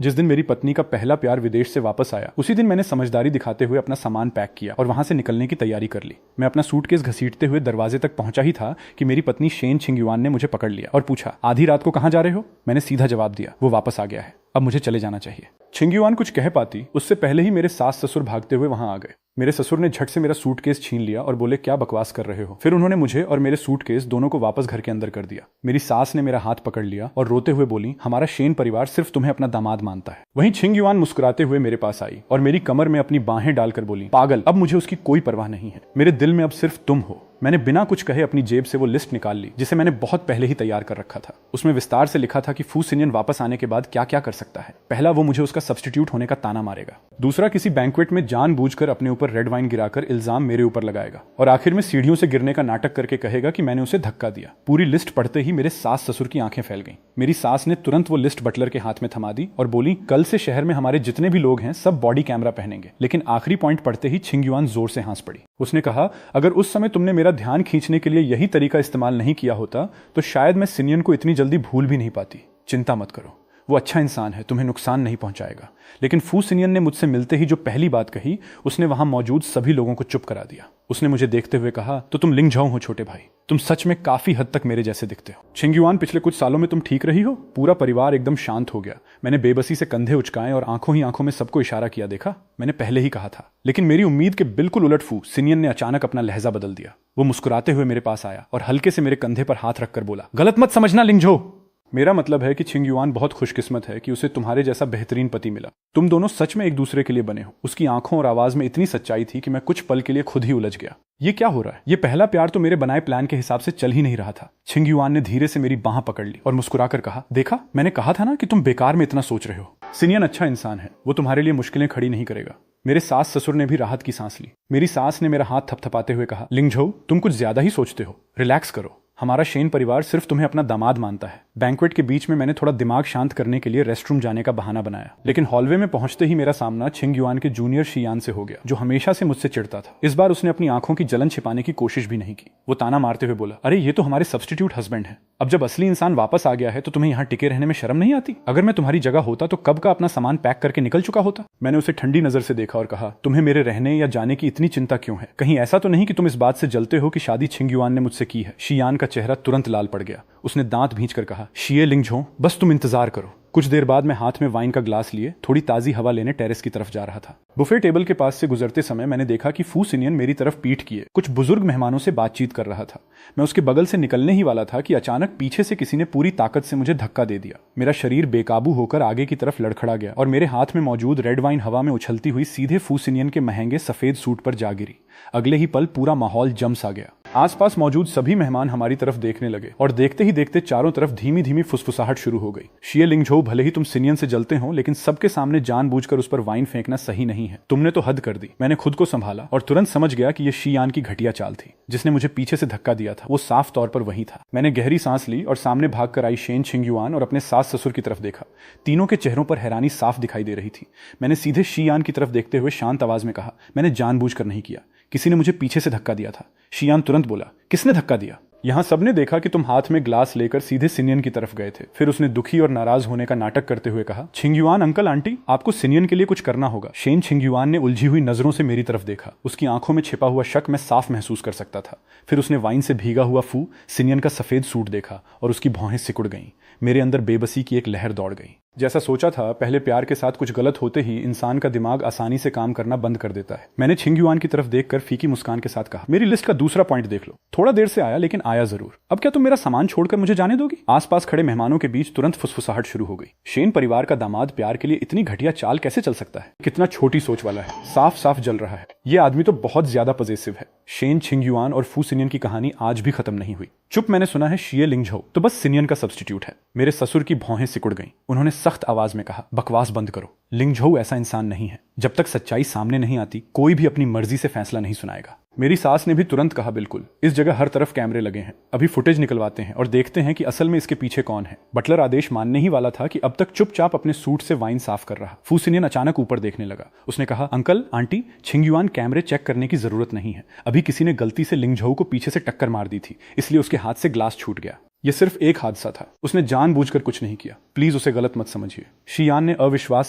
जिस दिन मेरी पत्नी का पहला प्यार विदेश से वापस आया, उसी दिन मैंने समझदारी दिखाते हुए अपना सामान पैक किया और वहां से निकलने की तैयारी कर ली। मैं अपना सूटकेस घसीटते हुए दरवाजे तक पहुंचा ही था कि मेरी पत्नी शेन छिंगयुआन ने मुझे पकड़ लिया और पूछा, आधी रात को कहां जा रहे हो? मैंने सीधा जवाब दिया, वो वापस आ गया है, अब मुझे चले जाना चाहिए। छिंगयुआन कुछ कह पाती उससे पहले ही मेरे सास ससुर भागते हुए वहां आ गए। मेरे ससुर ने झट से मेरा सूटकेस छीन लिया और बोले, क्या बकवास कर रहे हो? फिर उन्होंने मुझे और मेरे सूटकेस दोनों को वापस घर के अंदर कर दिया। मेरी सास ने मेरा हाथ पकड़ लिया और रोते हुए बोली, हमारा शेन परिवार सिर्फ तुम्हें अपना दामाद मानता है। वहीं छिंगयुआन मुस्कुराते हुए मेरे पास आई और मेरी कमर में अपनी बाहें डालकर बोली, पागल, अब मुझे उसकी कोई परवाह नहीं है, मेरे दिल में अब सिर्फ तुम हो। मैंने बिना कुछ कहे अपनी जेब से वो लिस्ट निकाल ली जिसे मैंने बहुत पहले ही तैयार कर रखा था। उसमें विस्तार से लिखा था कि फू सिनियन वापस आने के बाद क्या क्या कर सकता है। पहला, वो मुझे उसका सब्स्टिट्यूट होने का ताना मारेगा। दूसरा, किसी बैंक्वेट में जानबूझकर अपने ऊपर रेड वाइन गिराकर इल्जाम मेरे ऊपर लगाएगा। और आखिर में सीढ़ियों से गिरने का नाटक करके कहेगा कि मैंने उसे धक्का दिया। पूरी लिस्ट पढ़ते ही मेरे सास ससुर की आंखें फैल गईं। मेरी सास ने तुरंत वो लिस्ट बटलर के हाथ में थमा दी और बोली, कल से शहर में हमारे जितने भी लोग हैं सब बॉडी कैमरा पहनेंगे। लेकिन आखिरी पॉइंट पढ़ते ही छिंगयुआन जोर से हंस पड़ी। उसने कहा, अगर उस समय तुमने मेरा ध्यान खींचने के लिए यही तरीका इस्तेमाल नहीं किया होता तो शायद मैं सिनियन को इतनी जल्दी भूल भी नहीं पाती। चिंता मत करो, वो अच्छा इंसान है, तुम्हें नुकसान नहीं पहुंचाएगा। लेकिन फू सिनियन ने मुझसे मिलते ही जो पहली बात कही, उसने वहां मौजूद सभी लोगों को चुप करा दिया। उसने मुझे देखते हुए कहा, तो तुम लिंगझाओ हो छोटे भाई, तुम सच में काफी हद तक मेरे जैसे दिखते हो। छिंगयुआन, पिछले कुछ सालों में तुम ठीक रही हो? पूरा परिवार एकदम शांत हो गया। मैंने बेबसी से कंधे उचकाए और आंखों ही आंखों में सबको इशारा किया, देखा, मैंने पहले ही कहा था। लेकिन मेरी उम्मीद के बिल्कुल उलट फू सिनियन ने अचानक अपना लहजा बदल दिया। वो मुस्कुराते हुए मेरे पास आया और हल्के से मेरे कंधे पर हाथ रखकर बोला, गलत मत समझना लिंगझो। मेरा मतलब है कि छिंगयुआन बहुत खुशकिस्मत है कि उसे तुम्हारे जैसा बेहतरीन पति मिला। तुम दोनों सच में एक दूसरे के लिए बने हो। उसकी आंखों और आवाज में इतनी सच्चाई थी कि मैं कुछ पल के लिए खुद ही उलझ गया। ये क्या हो रहा है? ये पहला प्यार तो मेरे बनाए प्लान के हिसाब से चल ही नहीं रहा था। छिंगयुआन ने धीरे से मेरी बांह पकड़ ली और मुस्कुराकर कहा, देखा, मैंने कहा था ना कि तुम बेकार में इतना सोच रहे हो। सिनियन अच्छा इंसान है, वो तुम्हारे लिए मुश्किलें खड़ी नहीं करेगा। मेरे सास ससुर ने भी राहत की सांस ली। मेरी सास ने मेरा हाथ थपथपाते हुए कहा, लिंगझो, तुम कुछ ज्यादा ही सोचते हो, रिलैक्स करो। हमारा शेन परिवार सिर्फ तुम्हें अपना दामाद मानता है। बैंक्वेट के बीच में मैंने थोड़ा दिमाग शांत करने के लिए रेस्टरूम जाने का बहाना बनाया, लेकिन हॉलवे में पहुंचते ही मेरा सामना छिंगयुआन के जूनियर शियान से हो गया, जो हमेशा से मुझसे चिढ़ता था। इस बार उसने अपनी आंखों की जलन छिपाने की कोशिश भी नहीं की। वो ताना मारते हुए बोला, अरे ये तो हमारे सब्स्टिट्यूट हस्बैंड है। अब जब असली इंसान वापस आ गया है तो तुम्हें यहाँ टिके रहने में शर्म नहीं आती? अगर मैं तुम्हारी जगह होता तो कब का अपना सामान पैक करके निकल चुका होता। मैंने उसे ठंडी नजर से देखा और कहा, तुम्हें मेरे रहने या जाने की इतनी चिंता क्यों है? कहीं ऐसा तो नहीं कि तुम इस बात से जलते हो कि शादी छिंगयुआन ने मुझसे की है? शियान का चेहरा तुरंत लाल पड़ गया। उसने दांत भींचकर कहा, शिये लिंगझो, बस तुम इंतजार करो। कुछ देर बाद मैं हाथ में वाइन का ग्लास लिए थोड़ी ताजी हवा लेने टेरेस की तरफ जा रहा था। बुफे टेबल के पास से गुजरते समय मैंने देखा कि फू सिनियन मेरी तरफ पीठ किए कुछ बुजुर्ग मेहमानों से बातचीत कर रहा था। मैं उसके बगल से निकलने ही वाला था कि अचानक पीछे से किसी ने पूरी ताकत से मुझे धक्का दे दिया। मेरा शरीर बेकाबू होकर आगे की तरफ लड़खड़ा गया और मेरे हाथ में मौजूद रेड वाइन हवा में उछलती हुई सीधे फू सिनियन के महंगे सफेद सूट पर जा गिरी। अगले ही पल पूरा माहौल जम सा गया। आसपास मौजूद सभी मेहमान हमारी तरफ देखने लगे और देखते ही देखते चारों तरफ धीमी धीमी फुसफुसाहट शुरू हो गई। शिये लिंगझो, भले ही तुम सिनियन से जलते हो, लेकिन सबके सामने जानबूझकर उस पर वाइन फेंकना सही नहीं है। तुमने तो हद कर दी। मैंने खुद को संभाला और तुरंत समझ गया कि यह शियान की घटिया चाल थी। जिसने मुझे पीछे से धक्का दिया था वो साफ तौर पर वही था। मैंने गहरी सांस ली और सामने भागकर आई शेन छिंगयुआन और अपने सास ससुर की तरफ देखा। तीनों के चेहरों पर हैरानी साफ दिखाई दे रही थी। मैंने सीधे शियान की तरफ देखते हुए शांत आवाज में कहा, मैंने जानबूझकर नहीं किया, किसी ने मुझे पीछे से धक्का दिया था। शियान तुरंत बोला, किसने धक्का दिया? यहां सबने देखा कि तुम हाथ में ग्लास लेकर सीधे सिनियन की तरफ गए थे। फिर उसने दुखी और नाराज होने का नाटक करते हुए कहा, छिंगयुआन अंकल आंटी, आपको सिनियन के लिए कुछ करना होगा। शेन छिंगयुआन ने उलझी हुई नजरों से मेरी तरफ देखा। उसकी आंखों में छिपा हुआ शक मैं साफ महसूस कर सकता था। फिर उसने वाइन से भीगा हुआ फू सिनियन का सफेद सूट देखा और उसकी भौहें सिकुड़ गईं। मेरे अंदर बेबसी की एक लहर दौड़ गई। जैसा सोचा था, पहले प्यार के साथ कुछ गलत होते ही इंसान का दिमाग आसानी से काम करना बंद कर देता है। मैंने छिंगयुआन की तरफ देखकर फीकी मुस्कान के साथ कहा, मेरी लिस्ट का दूसरा पॉइंट देख लो। थोड़ा देर से आया लेकिन आया जरूर। अब क्या तुम मेरा सामान छोड़कर मुझे जाने दोगी? आसपास खड़े मेहमानों के बीच तुरंत फुसफुसाहट शुरू हो गई। शेन परिवार का दामाद प्यार के लिए इतनी घटिया चाल कैसे चल सकता है? कितना छोटी सोच वाला है, साफ साफ जल रहा है। ये आदमी तो बहुत ज्यादा पॉजिटिव है। शेन छिंगयुआन और फू सिनियन की कहानी आज भी खत्म नहीं हुई। चुप, मैंने सुना है शिये लिंगझो तो बस सिनियन का सब्स्टिट्यूट है। मेरे ससुर की भौहें सिकुड़ गईं। उन्होंने सख्त आवाज में कहा, बकवास बंद करो। लिंगझो ऐसा इंसान नहीं है। जब तक सच्चाई सामने नहीं आती कोई भी अपनी मर्जी से फैसला नहीं सुनाएगा। मेरी सास ने भी तुरंत कहा, बिल्कुल, इस जगह हर तरफ कैमरे लगे हैं, अभी फुटेज निकलवाते हैं और देखते हैं कि असल में इसके पीछे कौन है। बटलर आदेश मानने ही वाला था कि अब तक चुपचाप अपने सूट से वाइन साफ कर रहा। फू सिनियन अचानक ऊपर देखने लगा। उसने कहा, अंकल आंटी, छिंगयुआन कैमरे चेक करने की जरूरत नहीं है। अभी किसी ने गलती से लिंगझो को पीछे से टक्कर मार दी थी, इसलिए उसके हाथ से ग्लास छूट गया। यह सिर्फ एक हादसा था, उसने जानबूझकर कुछ नहीं किया, प्लीज उसे गलत मत समझिए। शियान ने अविश्वास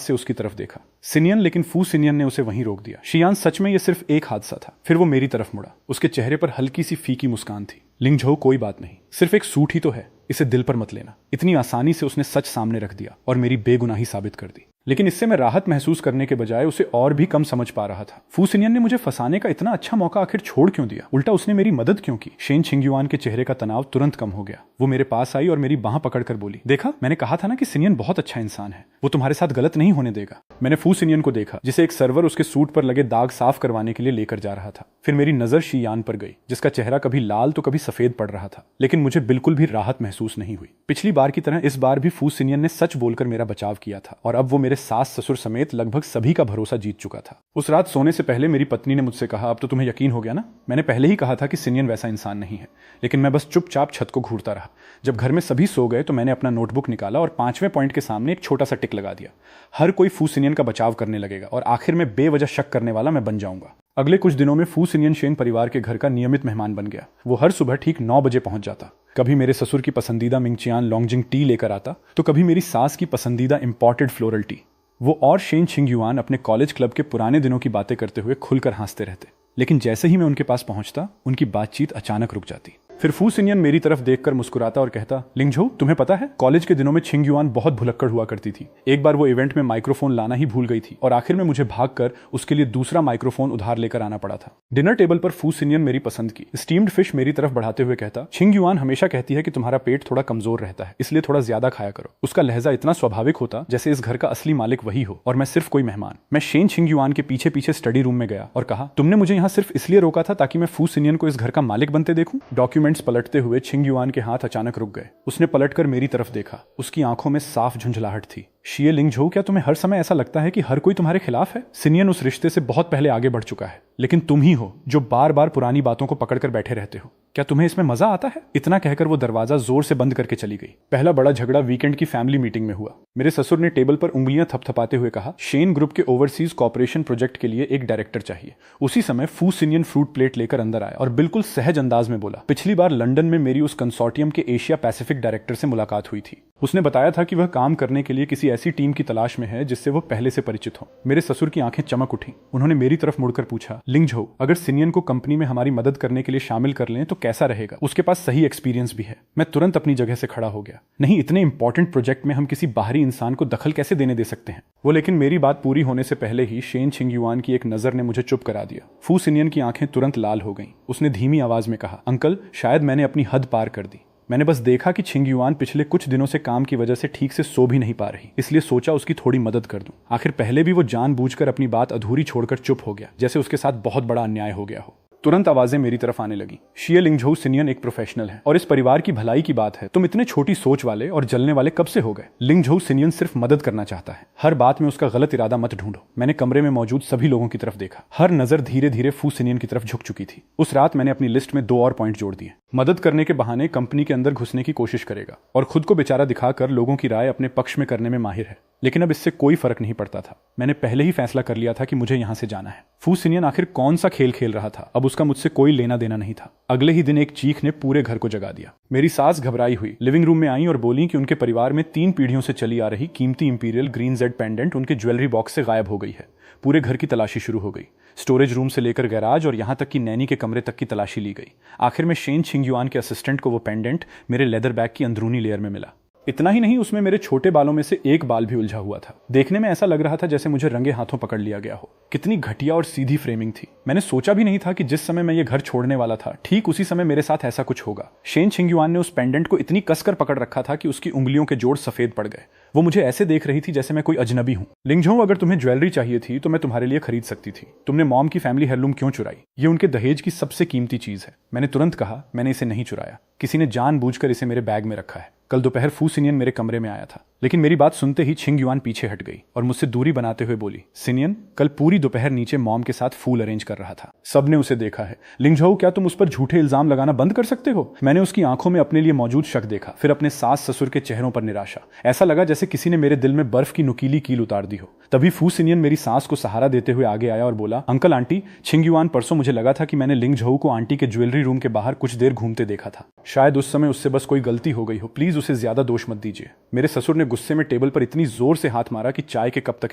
से उसकी तरफ देखा। सिनियन, लेकिन फू सिनियन ने उसे वहीं रोक दिया। शियान, सच में यह सिर्फ एक हादसा था। फिर वो मेरी तरफ मुड़ा, उसके चेहरे पर हल्की सी फीकी मुस्कान थी। लिंगझो, कोई बात नहीं, सिर्फ एक सूट ही तो है, इसे दिल पर मत लेना। इतनी आसानी से उसने सच सामने रख दिया और मेरी बेगुनाही साबित कर दी। लेकिन इससे मैं राहत महसूस करने के बजाय उसे और भी कम समझ पा रहा था। फू सिनियन ने मुझे फंसाने का इतना अच्छा मौका आखिर छोड़ क्यों दिया? उल्टा उसने मेरी मदद क्यों की? शेन छिंगयुआन के चेहरे का तनाव तुरंत कम हो गया। वो मेरे पास आई और मेरी बांह पकड़कर बोली, देखा, मैंने कहा था ना कि सिनियन बहुत अच्छा इंसान है, वो तुम्हारे साथ गलत नहीं होने देगा। मैंने फू सिनियन को देखा, जिसे एक सर्वर उसके सूट पर लगे दाग साफ करवाने के लिए लेकर जा रहा था। फिर मेरी नजर शियान पर गई, जिसका चेहरा कभी लाल तो कभी सफेद पड़ रहा था, लेकिन मुझे बिल्कुल भी राहत महसूस नहीं हुई। पिछली बार की तरह इस बार भी फू सिनियन ने सच बोलकर मेरा बचाव किया था और अब वो मेरे सास ससुर समेत लगभग सभी का भरोसा जीत चुका था। उस रात सोने से पहले मेरी पत्नी ने मुझसे कहा, अब तो तुम्हें यकीन हो गया ना? मैंने पहले ही कहा था कि सिनियन वैसा इंसान नहीं है, लेकिन मैं बस चुपचाप छत को घूरता रहा। जब घर में सभी सो गए तो मैंने अपना नोटबुक निकाला और 5वें पॉइंट के सामने एक छोटा सा टिक लगा दिया। हर कोई फू सिनियन का बचाव करने लगेगा और आखिर में बेवजह शक करने वाला मैं बन जाऊंगा। अगले कुछ दिनों में फू सिनियन शेन परिवार के घर का नियमित मेहमान बन गया। वो हर सुबह ठीक 9 बजे पहुंच जाता। कभी मेरे ससुर की पसंदीदा मिंगचियान लॉन्गजिंग टी लेकर आता, तो कभी मेरी सास की पसंदीदा इंपॉर्टेड फ्लोरल टी। वो और शेन छिंगयुआन अपने कॉलेज क्लब के पुराने दिनों की बातें करते हुए खुलकर हंसते रहते, लेकिन जैसे ही मैं उनके पास पहुंचता, उनकी बातचीत अचानक रुक जाती। फिर फू सिनियन मेरी तरफ देखकर मुस्कुराता और कहता, लिंगझो, तुम्हें पता है, कॉलेज के दिनों में छिंगयुआन बहुत भुलक्कड़ हुआ करती थी। एक बार वो इवेंट में माइक्रोफोन लाना ही भूल गई थी और आखिर में मुझे भागकर उसके लिए दूसरा माइक्रोफोन उधार लेकर आना पड़ा था। डिनर टेबल पर फू सिनियन मेरी पसंद की स्टीम्ड फिश मेरी तरफ बढ़ाते हुए कहता, छिंगयुआन हमेशा कहती है कि तुम्हारा पेट थोड़ा कमजोर रहता है, इसलिए थोड़ा ज्यादा खाया करो। उसका लहजा इतना स्वाभाविक होता जैसे इस घर का असली मालिक वही हो और मैं सिर्फ कोई मेहमान। मैं शेन छिंगयुआन के पीछे पीछे स्टडी रूम में गया और कहा, तुमने मुझे यहाँ सिर्फ इसलिए रोका था ताकि मैं फू सिनियन को इस घर का मालिक बनते देखूं? डॉक्यूमेंट्स पलटते हुए छिंगयुआन के हाथ अचानक रुक गए। उसने पलटकर मेरी तरफ देखा, उसकी आंखों में साफ झुंझलाहट थी। शिये लिंगझो, क्या तुम्हें हर समय ऐसा लगता है कि हर कोई तुम्हारे खिलाफ है? सिनियन उस रिश्ते से बहुत पहले आगे बढ़ चुका है, लेकिन तुम ही हो जो बार बार पुरानी बातों को पकड़कर बैठे रहते हो। क्या तुम्हें इसमें मजा आता है? इतना कहकर वो दरवाजा जोर से बंद करके चली गई। पहला बड़ा झगड़ा वीकेंड की फैमिली मीटिंग में हुआ। मेरे ससुर ने टेबल पर उंगलियां थपथपाते हुए कहा, शेन ग्रुप के ओवरसीज कॉर्पोरेशन प्रोजेक्ट के लिए एक डायरेक्टर चाहिए। उसी समय फू सिनियन फ्रूट प्लेट लेकर अंदर आया और बिल्कुल सहज अंदाज में बोला, पिछली बार लंदन में मेरी उस कंसोर्टियम के एशिया पैसिफिक डायरेक्टर से मुलाकात हुई थी। उसने बताया था कि वह काम करने के लिए किसी ऐसी टीम की तलाश में है जिससे वो पहले से परिचित हो। मेरे ससुर की आंखें चमक उठी। उन्होंने मेरी तरफ मुड़कर पूछा, लिंगझो, अगर सिनियन को कंपनी में हमारी मदद करने के लिए शामिल कर लें तो कैसा रहेगा? उसके पास सही एक्सपीरियंस भी है। मैं तुरंत अपनी जगह से खड़ा हो गया। नहीं, इतने इंपॉर्टेंट प्रोजेक्ट में हम किसी बाहरी इंसान को दखल कैसे देने दे सकते हैं? वो लेकिन मेरी बात पूरी होने से पहले ही शेन छिंगयुआन की एक नजर ने मुझे चुप करा दिया। फू सिनियन की आंखें तुरंत लाल हो गईं। उसने धीमी आवाज में कहा, अंकल, शायद मैंने अपनी हद पार कर दी। मैंने बस देखा कि छिंगयुआन पिछले कुछ दिनों से काम की वजह से ठीक से सो भी नहीं पा रही, इसलिए सोचा उसकी थोड़ी मदद कर दूं। आखिर पहले भी वो जानबूझकर अपनी बात अधूरी छोड़कर चुप हो गया, जैसे उसके साथ बहुत बड़ा अन्याय हो गया हो। तुरंत आवाजें मेरी तरफ आने लगी। शिये लिंगझो, सिनियन एक प्रोफेशनल है और इस परिवार की भलाई की बात है। तुम इतने छोटी सोच वाले और जलने वाले कब से हो गए? लिंगझो, सिनियन सिर्फ मदद करना चाहता है, हर बात में उसका गलत इरादा मत ढूंढो। मैंने कमरे में मौजूद सभी लोगों की तरफ देखा। हर नजर धीरे धीरे फू सिनियन की तरफ झुक चुकी थी। उस रात मैंने अपनी लिस्ट में 2 और पॉइंट जोड़ दिए। मदद करने के बहाने कंपनी के अंदर घुसने की कोशिश करेगा और खुद को बेचारा दिखाकर लोगों की राय अपने पक्ष में करने में माहिर है, लेकिन अब इससे कोई फर्क नहीं पड़ता था। मैंने पहले ही फैसला कर लिया था कि मुझे यहां से जाना है। फू सिनियन आखिर कौन सा खेल खेल रहा था? अब उसका मुझसे कोई लेना देना नहीं था। अगले ही दिन एक चीख ने पूरे घर को जगा दिया। मेरी सास घबराई हुई लिविंग रूम में आई और बोली कि उनके परिवार में 3 पीढ़ियों से चली आ रही कीमती इंपीरियल ग्रीन जेड पेंडेंट उनके ज्वेलरी बॉक्स से गायब हो गई है। पूरे घर की तलाशी शुरू हो गई। स्टोरेज रूम से लेकर गैराज और यहां तक कि नैनी के कमरे तक की तलाशी ली गई। आखिर में शेन छिंगयुआन के असिस्टेंट को वो पेंडेंट मेरे लेदर बैग की अंदरूनी लेयर में मिला। इतना ही नहीं, उसमें मेरे छोटे बालों में से एक बाल भी उलझा हुआ था। देखने में ऐसा लग रहा था जैसे मुझे रंगे हाथों पकड़ लिया गया हो। कितनी घटिया और सीधी फ्रेमिंग थी। मैंने सोचा भी नहीं था कि जिस समय मैं ये घर छोड़ने वाला था, ठीक उसी समय मेरे साथ ऐसा कुछ होगा। शेन छिंगयुआन ने उस पेंडेंट को इतनी कसकर पकड़ रखा था कि उसकी उंगलियों के जोड़ सफेद पड़ गए। वो मुझे ऐसे देख रही थी जैसे मैं कोई अजनबी हूं। लिंगझो, अगर तुम्हें ज्वेलरी चाहिए थी तो मैं तुम्हारे लिए खरीद सकती थी। तुमने मॉम की फैमिली हेirloom क्यों चुराई? ये उनके दहेज की सबसे कीमती चीज है। मैंने तुरंत कहा, मैंने इसे नहीं चुराया, किसी ने जानबूझकर इसे मेरे बैग में रखा है। कल दोपहर फू सिनियन मेरे कमरे में आया था, लेकिन मेरी बात सुनते ही छिंगयुआन पीछे हट गई और मुझसे दूरी बनाते हुए बोली, सिनियन कल पूरी दोपहर नीचे मॉम के साथ फूल अरेंज कर रहा था। सबने उसे देखा है। लिंगझो, क्या तुम उस पर झूठे इल्जाम लगाना बंद कर सकते हो? मैंने उसकी आंखों में अपने लिए मौजूद शक देखा, फिर अपने सास ससुर के चेहरों पर निराशा। ऐसा लगा जैसे किसी ने मेरे दिल में बर्फ की नुकीली कील उतार दी हो। तभी फू सिनियन मेरी सांस को सहारा देते हुए आगे आया और बोला, अंकल आंटी, छिंग युआन, परसों मुझे लगा था कि मैंने लिंग झोऊ को आंटी के ज्वेलरी रूम के बाहर कुछ देर घूमते देखा था। शायद उस समय उससे बस कोई गलती हो गई हो, प्लीज उसे ज्यादा दोष मत दीजिए। मेरे ससुर ने गुस्से में टेबल पर इतनी जोर से हाथ मारा कि चाय के कप तक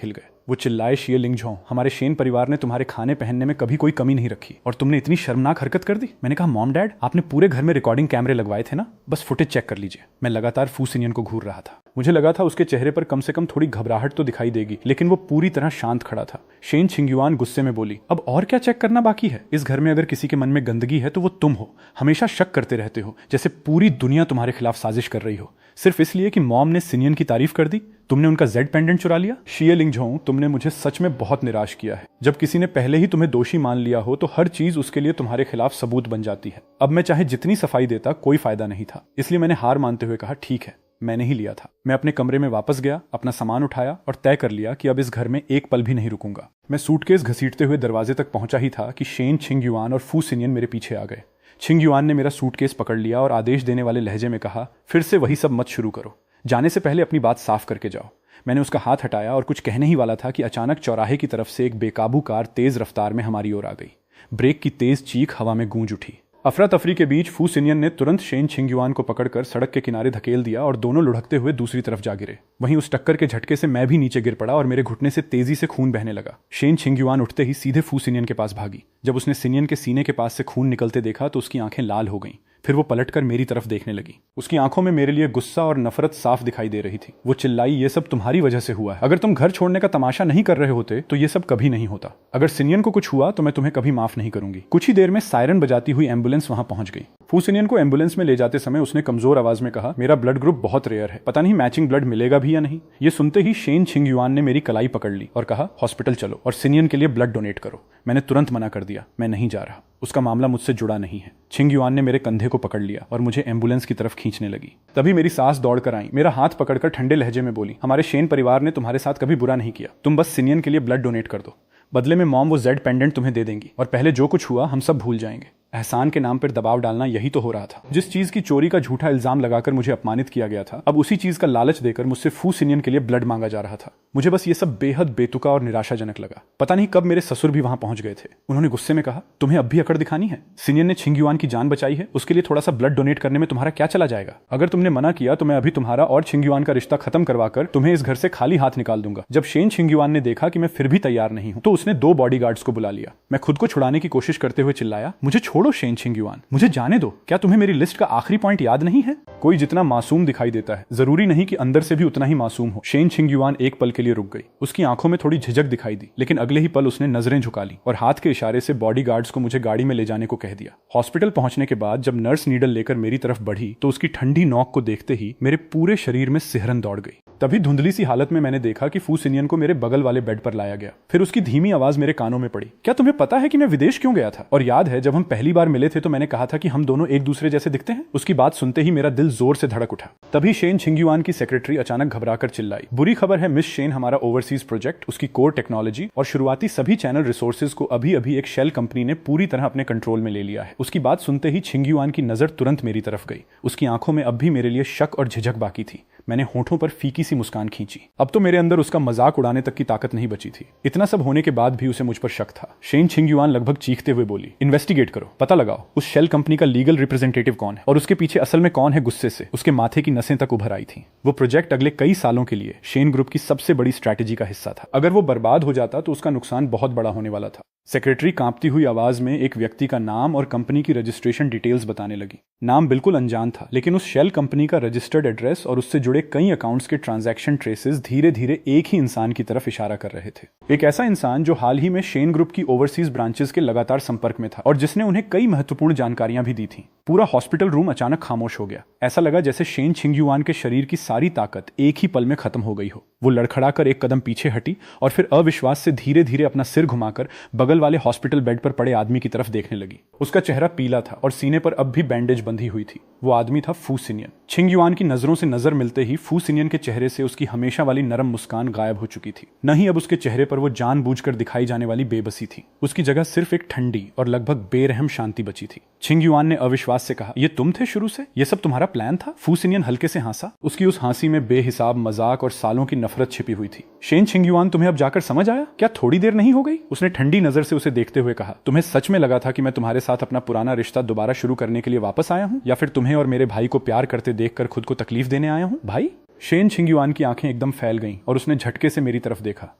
हिल गए। वो चिल्लाए, शिये लिंग झोऊ, हमारे शेन परिवार ने तुम्हारे खाने पहनने में कभी कोई कमी नहीं रखी और तुमने इतनी शर्मनाक हरकत कर दी। मैंने कहा, मॉम डैड, आपने पूरे घर में रिकॉर्डिंग कैमरे लगवाए थे ना, बस फुटेज चेक कर लीजिए। मैं लगातार फू सिनियन को घूर रहा था। मुझे लगा था उसके चेहरे पर कम से कम थोड़ी घबराहट तो दिखाई देगी, लेकिन वो पूरी तरह शांत खड़ा था। शेन छिंग युआन गुस्से में बोली, अब और क्या चेक करना बाकी है? इस घर में अगर किसी के मन में गंदगी है तो वो तुम हो। हमेशा शक करते रहते हो, जैसे पूरी दुनिया तुम्हारे खिलाफ साजिश कर रही हो, सिर्फ इसलिए कि मॉम ने सिनियन की तारीफ कर दी। तुमने उनका जेड पेंडेंट चुरा लिया। शिये लिंग झोऊ, तुमने मुझे सच में बहुत निराश किया है। जब किसी ने पहले ही तुम्हें दोषी मान लिया हो तो हर चीज उसके लिए तुम्हारे खिलाफ सबूत बन जाती है। अब मैं चाहे जितनी सफाई देता, कोई फायदा नहीं था। इसलिए मैंने हार मानते हुए कहा, ठीक है, मैंने ही लिया था। मैं अपने कमरे में वापस गया, अपना सामान उठाया और तय कर लिया कि अब इस घर में एक पल भी नहीं रुकूंगा। मैं सूटकेस घसीटते हुए दरवाजे तक पहुंचा ही था कि शेन छिंग युआन और फू सिनियन मेरे पीछे आ गए। छिंग युआन ने मेरा सूटकेस पकड़ लिया और आदेश देने वाले लहजे में कहा, फिर से वही सब मत शुरू करो, जाने से पहले अपनी बात साफ करके जाओ। मैंने उसका हाथ हटाया और कुछ कहने ही वाला था कि अचानक चौराहे की तरफ से एक बेकाबू कार तेज रफ्तार में हमारी ओर आ गई। ब्रेक की तेज चीख हवा में गूंज उठी। अफरा तफरी के बीच फू सिनियन ने तुरंत शेन छिंग युआन को पकड़कर सड़क के किनारे धकेल दिया और दोनों लुढ़कते हुए दूसरी तरफ जा गिरे। वहीं उस टक्कर के झटके से मैं भी नीचे गिर पड़ा और मेरे घुटने से तेजी से खून बहने लगा। शेन छिंग युआन उठते ही सीधे फू सिनियन के पास भागी। जब उसने सिनियन के सीने के पास से खून निकलते देखा तो उसकी आंखें लाल हो गईं। फिर वो पलटकर मेरी तरफ देखने लगी। उसकी आंखों में मेरे लिए गुस्सा और नफरत साफ दिखाई दे रही थी। वो चिल्लाई, ये सब तुम्हारी वजह से हुआ है। अगर तुम घर छोड़ने का तमाशा नहीं कर रहे होते तो ये सब कभी नहीं होता। अगर सिनियन को कुछ हुआ तो मैं तुम्हें कभी माफ नहीं करूंगी। कुछ ही देर में सायरन बजाती हुई एम्बुलेंस वहां पहुंच गई। फू सिनियन को एम्बुलेंस में ले जाते समय उसने कमजोर आवाज में कहा, मेरा ब्लड ग्रुप बहुत रेयर है, पता नहीं मैचिंग ब्लड मिलेगा भी या नहीं। ये सुनते ही शेन छिंग युआन ने मेरी कलाई पकड़ ली और कहा, हॉस्पिटल चलो और सिनियन के लिए ब्लड डोनेट करो। मैंने तुरंत मना कर दिया, मैं नहीं जा रहा, उसका मामला मुझसे जुड़ा नहीं है। छिंग युआन ने मेरे कंधे को पकड़ लिया और मुझे एम्बुलेंस की तरफ खींचने लगी। तभी मेरी सास दौड़कर आई, मेरा हाथ पकड़कर ठंडे लहजे में बोली, हमारे शेन परिवार ने तुम्हारे साथ कभी बुरा नहीं किया, तुम बस सिनियन के लिए ब्लड डोनेट कर दो, बदले में मॉम वो जेड पेंडेंट तुम्हें दे देंगी और पहले जो कुछ हुआ हम सब भूल जाएंगे। एहसान के नाम पर दबाव डालना यही तो हो रहा था। जिस चीज की चोरी का झूठा इल्जाम लगाकर मुझे अपमानित किया गया था, अब उसी चीज का लालच देकर मुझसे फू सिनियन के लिए ब्लड मांगा जा रहा था। मुझे बस ये सब बेहद बेतुका और निराशाजनक लगा। पता नहीं कब मेरे ससुर भी वहां पहुंच गए थे। उन्होंने गुस्से में कहा, तुम्हें अब भी अकड़ दिखानी है? सिनियन ने छिंग युआन की जान बचाई है, उसके लिए थोड़ा सा ब्लड डोनेट करने में तुम्हारा क्या चला जाएगा? अगर तुमने मना किया तो मैं अभी तुम्हारा और छिंग युआन का रिश्ता खत्म करवाकर तुम्हें इस घर से खाली हाथ निकाल दूंगा। जब शेन छिंग युआन ने देखा कि मैं फिर भी तैयार नहीं हूं तो उसने 2 बॉडीगार्ड्स को बुला लिया। मैं खुद को छुड़ाने की कोशिश करते हुए चिल्लाया, मुझे छोड़ो शेन छिंग युआन, मुझे जाने दो। क्या तुम्हें मेरी लिस्ट का आखिरी पॉइंट याद नहीं है? कोई जितना मासूम दिखाई देता है जरूरी नहीं कि अंदर से भी उतना ही मासूम हो। शेन छिंग युआन एक पल के लिए रुक गई। उसकी आंखों में थोड़ी झिझक दिखाई दी, लेकिन अगले ही पल उसने नजरें झुका ली और हाथ के इशारे से बॉडीगार्ड्स को मुझे गाड़ी में ले जाने को कह दिया। हॉस्पिटल पहुंचने के बाद जब नर्स नीडल लेकर मेरी तरफ बढ़ी तो उसकी ठंडी नोक को देखते ही मेरे पूरे शरीर में सिहरन दौड़ गई। तभी धुंधली सी हालत में मैंने देखा कि फू सिनियन को मेरे बगल वाले बेड पर लाया गया। फिर उसकी धीमी आवाज मेरे कानों में पड़ी, क्या तुम्हें पता है कि मैं विदेश क्यों गया था? और याद है जब हम पहली बार मिले थे तो मैंने कहा था कि हम दोनों एक दूसरे जैसे दिखते हैं? उसकी बात सुनते ही मेरा दिल जोर से धड़क उठा। तभी शेन छिंग युआन की सेक्रेटरी अचानक घबराकर चिल्लाई, बुरी खबर है मिस शेन, हमारा ओवरसीज प्रोजेक्ट, उसकी कोर टेक्नोलॉजी और शुरुआती सभी चैनल रिसोर्सेज को अभी अभी एक शेल कंपनी ने पूरी तरह अपने कंट्रोल में ले लिया है। उसकी बात सुनते ही छिंग युआन की नजर तुरंत मेरी तरफ गई। उसकी आंखों में अब भी मेरे लिए शक और झिझक बाकी थी। मैंने होठों पर फीकी सी मुस्कान खींची। अब तो मेरे अंदर उसका मजाक उड़ाने तक की ताकत नहीं बची थी। इतना सब होने के बाद भी उसे मुझ पर शक था। शेन छिंग युआन लगभग चीखते हुए बोली, इन्वेस्टिगेट करो, पता लगाओ उस शेल कंपनी का लीगल रिप्रेजेंटेटिव कौन है और उसके पीछे असल में कौन है। गुस्से से उसके माथे की नसें तक उभर आई थी। वो प्रोजेक्ट अगले कई सालों के लिए शेन ग्रुप की सबसे बड़ी स्ट्रैटेजी का हिस्सा था। अगर वो बर्बाद हो जाता तो उसका नुकसान बहुत बड़ा होने वाला था। सेक्रेटरी कांपती हुई आवाज में एक व्यक्ति का नाम और कंपनी की रजिस्ट्रेशन डिटेल्स बताने लगी। नाम बिल्कुल अनजान था, लेकिन उस शेल कंपनी का रजिस्टर्ड एड्रेस और उससे जुड़े कई अकाउंट्स के ट्रांजैक्शन ट्रेसेस धीरे धीरे एक ही इंसान की तरफ इशारा कर रहे थे। एक ऐसा इंसान जो हाल ही में शेन ग्रुप की ओवरसीज ब्रांचेस के लगातार संपर्क में था और जिसने उन्हें कई महत्वपूर्ण जानकारियां भी दी थी। पूरा हॉस्पिटल रूम अचानक खामोश हो गया। ऐसा लगा जैसे शेन छिंग युआन के शरीर की सारी ताकत एक ही पल में खत्म हो गई हो। वो लड़खड़ाकर एक कदम पीछे हटी और फिर अविश्वास से धीरे धीरे अपना सिर घुमाकर बगल वाले हॉस्पिटल बेड पर पड़े आदमी की तरफ देखने लगी। उसका चेहरा पीला था और सीने पर अब भी बैंडेज बंधी हुई थी। वो आदमी था फू सिनियन। छिंग युआन की नजरों से नजर मिलते ही फू सिनियन के चेहरे से उसकी हमेशा वाली नरम मुस्कान गायब हो चुकी थी। न ही अब उसके चेहरे पर वो जानबूझकर दिखाई जाने वाली बेबसी थी। उसकी जगह सिर्फ एक ठंडी और लगभग बेरहम शांति बची थी। छिंग युआन ने अविश्वास से कहा, ये तुम थे शुरू से? ये सब तुम्हारा प्लान था? फू सिनियन हल्के से हंसा। उसकी उस हंसी में बेहिसाब मजाक और सालों की नफरत छिपी हुई थी। शेन छिंग युआन, तुम्हें अब जाकर समझ आया? क्या थोड़ी देर नहीं हो गई? उसने ठंडी नजर से उसे देखते हुए कहा, तुम्हें सच में लगा था कि मैं तुम्हारे साथ अपना पुराना रिश्ता दोबारा शुरू करने के लिए वापस आया हूं, या फिर तुम्हें और मेरे भाई को प्यार करते देखकर खुद को तकलीफ देने आया हूं? भाई? शेन छिंग युआन की आंखें एकदम फैल गईं और उसने झटके से मेरी तरफ देखा।